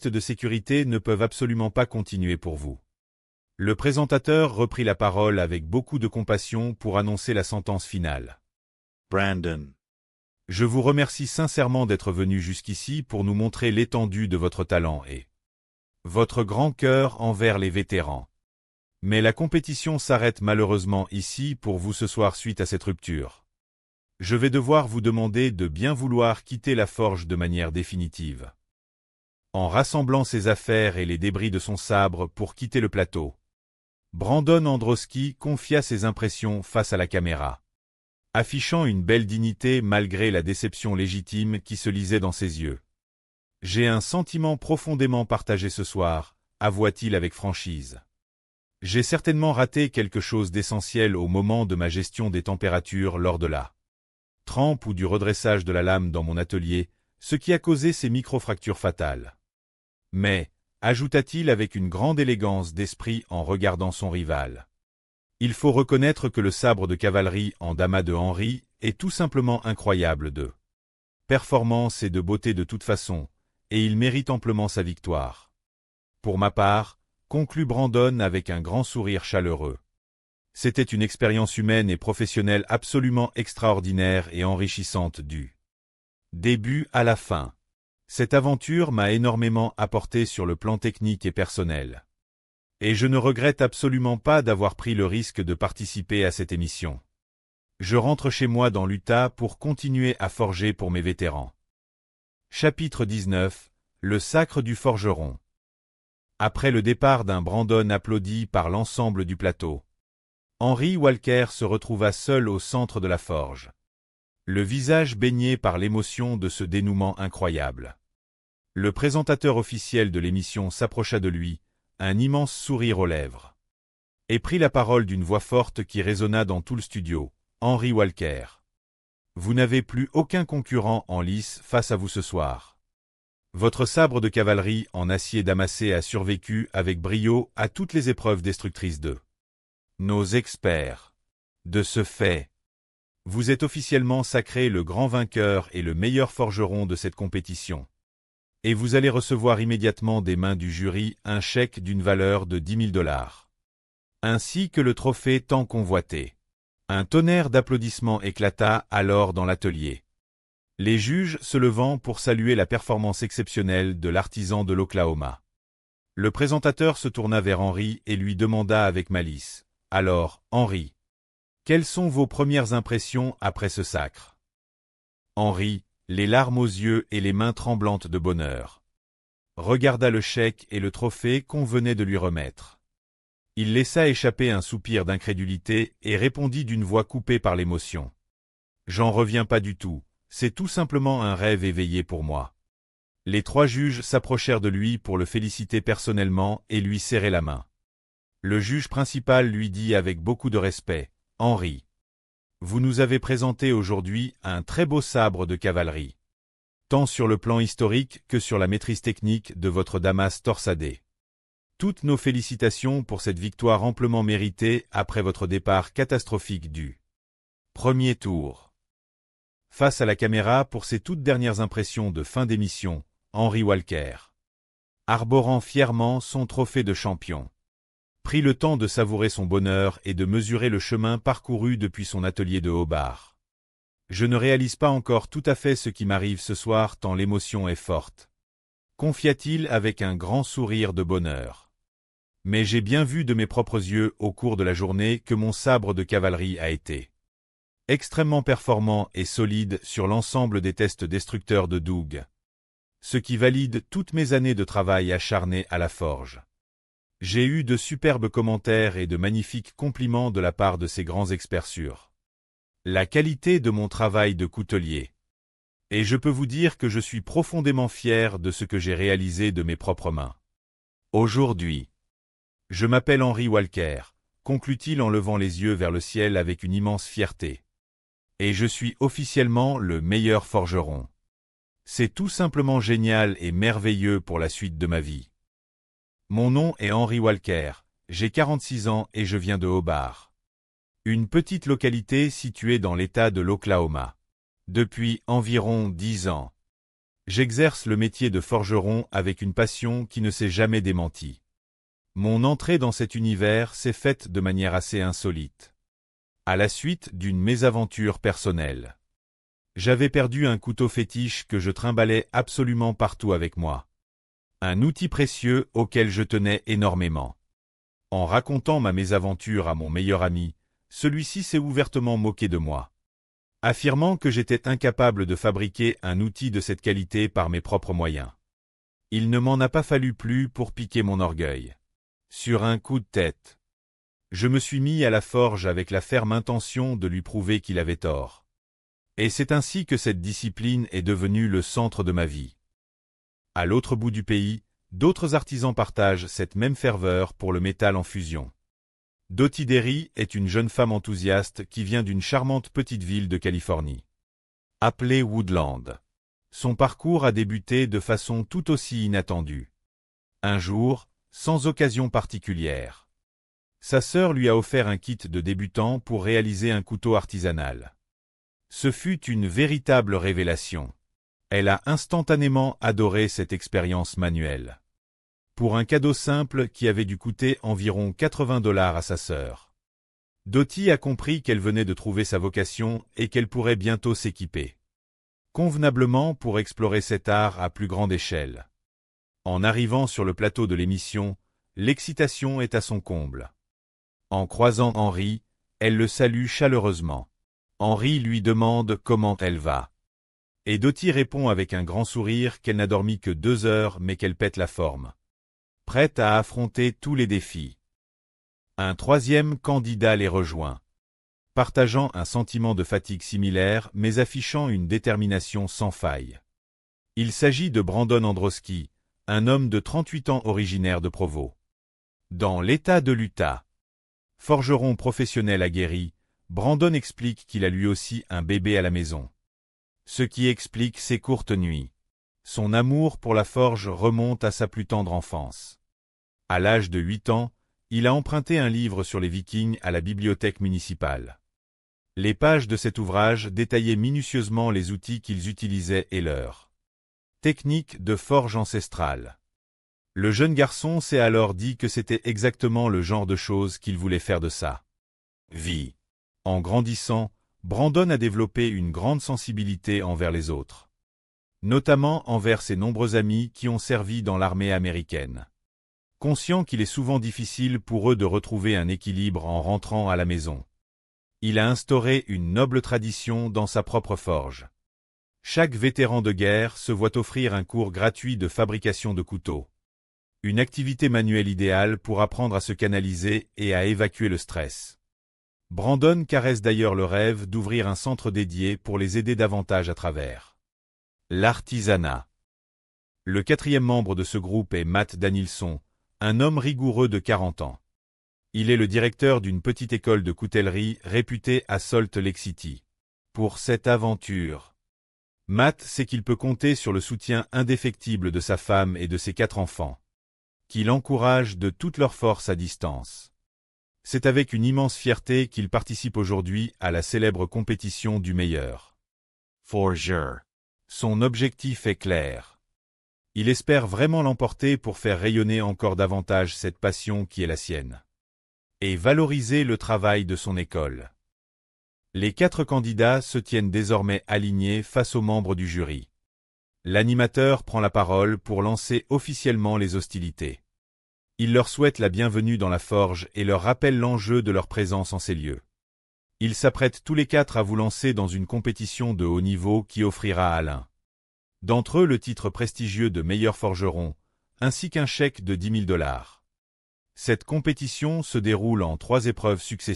pistes de sécurité ne peuvent absolument pas continuer pour vous. Le présentateur reprit la parole avec beaucoup de compassion pour annoncer la sentence finale. Brandon. Je vous remercie sincèrement d'être venu jusqu'ici pour nous montrer l'étendue de votre talent et votre grand cœur envers les vétérans. Mais la compétition s'arrête malheureusement ici pour vous ce soir suite à cette rupture. Je vais devoir vous demander de bien vouloir quitter la forge de manière définitive. En rassemblant ses affaires et les débris de son sabre pour quitter le plateau, Brandon Androski confia ses impressions face à la caméra, affichant une belle dignité malgré la déception légitime qui se lisait dans ses yeux. « J'ai un sentiment profondément partagé ce soir », avoua-t-il avec franchise. « J'ai certainement raté quelque chose d'essentiel au moment de ma gestion des températures lors de la trempe ou du redressage de la lame dans mon atelier, ce qui a causé ces micro-fractures fatales. Mais, ajouta-t-il avec une grande élégance d'esprit en regardant son rival, il faut reconnaître que le sabre de cavalerie en damas de Henry est tout simplement incroyable de performance et de beauté de toute façon, et il mérite amplement sa victoire. Pour ma part, conclut Brandon avec un grand sourire chaleureux. C'était une expérience humaine et professionnelle absolument extraordinaire et enrichissante du début à la fin. Cette aventure m'a énormément apporté sur le plan technique et personnel. Et je ne regrette absolument pas d'avoir pris le risque de participer à cette émission. Je rentre chez moi dans l'Utah pour continuer à forger pour mes vétérans. Chapitre 19. Le sacre du forgeron. Après le départ d'un Brandon applaudi par l'ensemble du plateau, Henry Walker se retrouva seul au centre de la forge, le visage baigné par l'émotion de ce dénouement incroyable. Le présentateur officiel de l'émission s'approcha de lui, un immense sourire aux lèvres, et prit la parole d'une voix forte qui résonna dans tout le studio. « Henry Walker, vous n'avez plus aucun concurrent en lice face à vous ce soir. Votre sabre de cavalerie en acier damassé a survécu avec brio à toutes les épreuves destructrices de nos experts. De ce fait, vous êtes officiellement sacré le grand vainqueur et le meilleur forgeron de cette compétition. Et vous allez recevoir immédiatement des mains du jury un chèque d'une valeur de 10 000 $, ainsi que le trophée tant convoité. » Un tonnerre d'applaudissements éclata alors dans l'atelier, les juges se levant pour saluer la performance exceptionnelle de l'artisan de l'Oklahoma. Le présentateur se tourna vers Henry et lui demanda avec malice. « Alors, Henry, quelles sont vos premières impressions après ce sacre ?» Henry, les larmes aux yeux et les mains tremblantes de bonheur, regarda le chèque et le trophée qu'on venait de lui remettre. Il laissa échapper un soupir d'incrédulité et répondit d'une voix coupée par l'émotion. « J'en reviens pas du tout, c'est tout simplement un rêve éveillé pour moi. » Les trois juges s'approchèrent de lui pour le féliciter personnellement et lui serrer la main. Le juge principal lui dit avec beaucoup de respect, « Henry, vous nous avez présenté aujourd'hui un très beau sabre de cavalerie, tant sur le plan historique que sur la maîtrise technique de votre damas torsadé. Toutes nos félicitations pour cette victoire amplement méritée après votre départ catastrophique du premier tour. » Face à la caméra pour ses toutes dernières impressions de fin d'émission, Henry Walker, arborant fièrement son trophée de champion, prit le temps de savourer son bonheur et de mesurer le chemin parcouru depuis son atelier de Hobart. « Je ne réalise pas encore tout à fait ce qui m'arrive ce soir tant l'émotion est forte, » confia-t-il avec un grand sourire de bonheur. « Mais j'ai bien vu de mes propres yeux au cours de la journée que mon sabre de cavalerie a été extrêmement performant et solide sur l'ensemble des tests destructeurs de Doug, ce qui valide toutes mes années de travail acharné à la forge. J'ai eu de superbes commentaires et de magnifiques compliments de la part de ces grands experts sur la qualité de mon travail de coutelier. Et je peux vous dire que je suis profondément fier de ce que j'ai réalisé de mes propres mains. Aujourd'hui, je m'appelle Henry Walker, conclut-il en levant les yeux vers le ciel avec une immense fierté. Et je suis officiellement le meilleur forgeron. C'est tout simplement génial et merveilleux pour la suite de ma vie. Mon nom est Henry Walker, j'ai 46 ans et je viens de Hobart, une petite localité située dans l'État de l'Oklahoma, depuis environ 10 ans. J'exerce le métier de forgeron avec une passion qui ne s'est jamais démentie. Mon entrée dans cet univers s'est faite de manière assez insolite. À la suite d'une mésaventure personnelle. J'avais perdu un couteau fétiche que je trimballais absolument partout avec moi. Un outil précieux auquel je tenais énormément. En racontant ma mésaventure à mon meilleur ami, celui-ci s'est ouvertement moqué de moi, affirmant que j'étais incapable de fabriquer un outil de cette qualité par mes propres moyens. Il ne m'en a pas fallu plus pour piquer mon orgueil. Sur un coup de tête, je me suis mis à la forge avec la ferme intention de lui prouver qu'il avait tort. Et c'est ainsi que cette discipline est devenue le centre de ma vie. À l'autre bout du pays, d'autres artisans partagent cette même ferveur pour le métal en fusion. Dottie Derry est une jeune femme enthousiaste qui vient d'une charmante petite ville de Californie, appelée Woodland. Son parcours a débuté de façon tout aussi inattendue. Un jour, sans occasion particulière, sa sœur lui a offert un kit de débutant pour réaliser un couteau artisanal. Ce fut une véritable révélation. Elle a instantanément adoré cette expérience manuelle. Pour un cadeau simple qui avait dû coûter environ $80 à sa sœur. Dottie a compris qu'elle venait de trouver sa vocation et qu'elle pourrait bientôt s'équiper convenablement pour explorer cet art à plus grande échelle. En arrivant sur le plateau de l'émission, l'excitation est à son comble. En croisant Henry, elle le salue chaleureusement. Henry lui demande comment elle va. Et Dottie répond avec un grand sourire qu'elle n'a dormi que 2 heures mais qu'elle pète la forme. Prête à affronter tous les défis. Un troisième candidat les rejoint, partageant un sentiment de fatigue similaire mais affichant une détermination sans faille. Il s'agit de Brandon Androski, un homme de 38 ans originaire de Provo. Dans l'État de l'Utah. Forgeron professionnel aguerri, Brandon explique qu'il a lui aussi un bébé à la maison. Ce qui explique ses courtes nuits. Son amour pour la forge remonte à sa plus tendre enfance. À l'âge de 8 ans, il a emprunté un livre sur les Vikings à la bibliothèque municipale. Les pages de cet ouvrage détaillaient minutieusement les outils qu'ils utilisaient et leurs techniques de forge ancestrale. Le jeune garçon s'est alors dit que c'était exactement le genre de choses qu'il voulait faire de sa vie. En grandissant, Brandon a développé une grande sensibilité envers les autres, notamment envers ses nombreux amis qui ont servi dans l'armée américaine. Conscient qu'il est souvent difficile pour eux de retrouver un équilibre en rentrant à la maison. Il a instauré une noble tradition dans sa propre forge. Chaque vétéran de guerre se voit offrir un cours gratuit de fabrication de couteaux. Une activité manuelle idéale pour apprendre à se canaliser et à évacuer le stress. Brandon caresse d'ailleurs le rêve d'ouvrir un centre dédié pour les aider davantage à travers l'artisanat. Le 4e membre de ce groupe est Matt Danielson, un homme rigoureux de 40 ans. Il est le directeur d'une petite école de coutellerie réputée à Salt Lake City. Pour cette aventure, Matt sait qu'il peut compter sur le soutien indéfectible de sa femme et de ses 4 enfants, qui l'encouragent de toute leur force à distance. C'est avec une immense fierté qu'il participe aujourd'hui à la célèbre compétition du meilleur forger. Son objectif est clair. Il espère vraiment l'emporter pour faire rayonner encore davantage cette passion qui est la sienne. Et valoriser le travail de son école. Les 4 candidats se tiennent désormais alignés face aux membres du jury. L'animateur prend la parole pour lancer officiellement les hostilités. Il leur souhaite la bienvenue dans la forge et leur rappelle l'enjeu de leur présence en ces lieux. Ils s'apprêtent tous les 4 à vous lancer dans une compétition de haut niveau qui offrira à l'un d'entre eux le titre prestigieux de meilleur forgeron, ainsi qu'un chèque de $10 000. Cette compétition se déroule en 3 épreuves successives.